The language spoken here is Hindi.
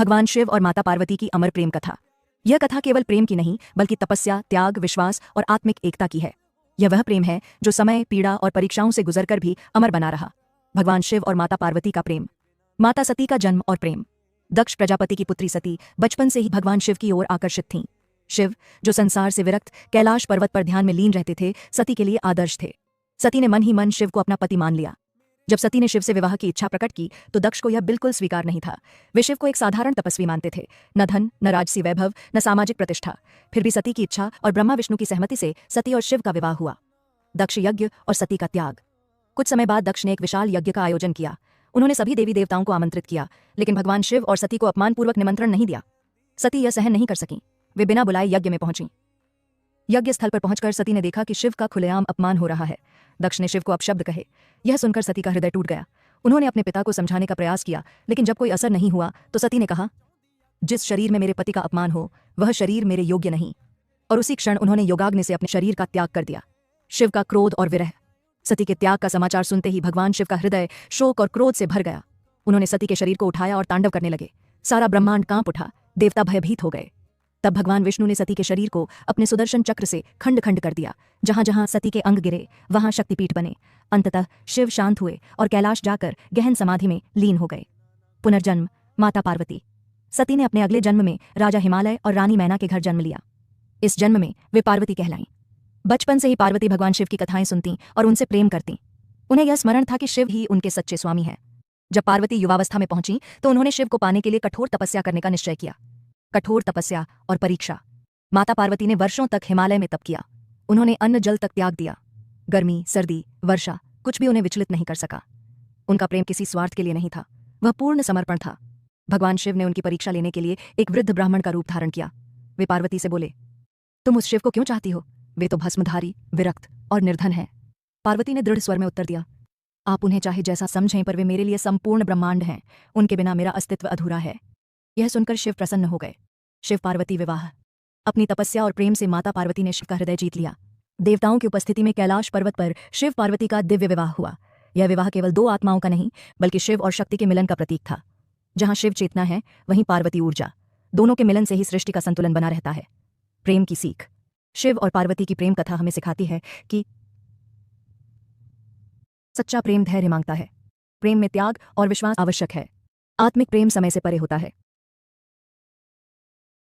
भगवान शिव और माता पार्वती की अमर प्रेम कथा। यह कथा केवल प्रेम की नहीं बल्कि तपस्या, त्याग, विश्वास और आत्मिक एकता की है। यह वह प्रेम है जो समय, पीड़ा और परीक्षाओं से गुजरकर भी अमर बना रहा। भगवान शिव और माता पार्वती का प्रेम। माता सती का जन्म और प्रेम। दक्ष प्रजापति की पुत्री सती बचपन से ही भगवान शिव की ओर आकर्षित थीं। शिव, जो संसार से विरक्त कैलाश पर्वत पर ध्यान में लीन रहते थे, सती के लिए आदर्श थे। सती ने मन ही मन शिव को अपना पति मान लिया। जब सती ने शिव से विवाह की इच्छा प्रकट की तो दक्ष को यह बिल्कुल स्वीकार नहीं था। वे शिव को एक साधारण तपस्वी मानते थे, न धन, न राजसी वैभव, न सामाजिक प्रतिष्ठा। फिर भी सती की इच्छा और ब्रह्मा विष्णु की सहमति से सती और शिव का विवाह हुआ। दक्ष यज्ञ और सती का त्याग। कुछ समय बाद दक्ष ने एक विशाल यज्ञ का आयोजन किया। उन्होंने सभी देवी देवताओं को आमंत्रित किया, लेकिन भगवान शिव और सती को अपमानपूर्वक निमंत्रण नहीं दिया। सती यह सहन नहीं कर सकीं। वे बिना बुलाए यज्ञ में पहुंची। यज्ञ स्थल पर पहुंचकर सती ने देखा कि शिव का खुलेआम अपमान हो रहा है। दक्ष ने शिव को अपशब्द कहे। यह सुनकर सती का हृदय टूट गया। उन्होंने अपने पिता को समझाने का प्रयास किया, लेकिन जब कोई असर नहीं हुआ तो सती ने कहा, जिस शरीर में मेरे पति का अपमान हो वह शरीर मेरे योग्य नहीं। और उसी क्षण उन्होंने योगाग्नि से अपने शरीर का त्याग कर दिया। शिव का क्रोध और विरह। सती के त्याग का समाचार सुनते ही भगवान शिव का हृदय शोक और क्रोध से भर गया। उन्होंने सती के शरीर को उठाया और तांडव करने लगे। सारा ब्रह्मांड कांप उठा। देवता भयभीत हो गए। तब भगवान विष्णु ने सती के शरीर को अपने सुदर्शन चक्र से खंड खंड कर दिया। जहां जहां सती के अंग गिरे वहां शक्तिपीठ बने। अंततः शिव शांत हुए और कैलाश जाकर गहन समाधि में लीन हो गए। पुनर्जन्म। माता पार्वती। सती ने अपने अगले जन्म में राजा हिमालय और रानी मैना के घर जन्म लिया। इस जन्म में वे पार्वती कहलाईं। बचपन से ही पार्वती भगवान शिव की कथाएं सुनती और उनसे प्रेम करती। उन्हें यह स्मरण था कि शिव ही उनके सच्चे स्वामी हैं। जब पार्वती युवावस्था में पहुंची तो उन्होंने शिव को पाने के लिए कठोर तपस्या करने का निश्चय किया। कठोर तपस्या और परीक्षा। माता पार्वती ने वर्षों तक हिमालय में तप किया। उन्होंने अन्न जल तक त्याग दिया। गर्मी, सर्दी, वर्षा कुछ भी उन्हें विचलित नहीं कर सका। उनका प्रेम किसी स्वार्थ के लिए नहीं था, वह पूर्ण समर्पण था। भगवान शिव ने उनकी परीक्षा लेने के लिए एक वृद्ध ब्राह्मण का रूप धारण किया। वे पार्वती से बोले, तुम उस शिव को क्यों चाहती हो? वे तो भस्मधारी, विरक्त और निर्धन हैं। पार्वती ने दृढ़ स्वर में उत्तर दिया, आप उन्हें चाहे जैसा समझें, पर वे मेरे लिए संपूर्ण ब्रह्मांड हैं। उनके बिना मेरा अस्तित्व अधूरा है। यह सुनकर शिव प्रसन्न हो गए। शिव पार्वती विवाह। अपनी तपस्या और प्रेम से माता पार्वती ने शिव का हृदय जीत लिया। देवताओं की उपस्थिति में कैलाश पर्वत पर शिव पार्वती का दिव्य विवाह हुआ। यह विवाह केवल दो आत्माओं का नहीं बल्कि शिव और शक्ति के मिलन का प्रतीक था। जहां शिव चेतना है वहीं पार्वती ऊर्जा। दोनों के मिलन से ही सृष्टि का संतुलन बना रहता है। प्रेम की सीख। शिव और पार्वती की प्रेम कथा हमें सिखाती है कि सच्चा प्रेम धैर्य मांगता है। प्रेम में त्याग और विश्वास आवश्यक है। आत्मिक प्रेम समय से परे होता है।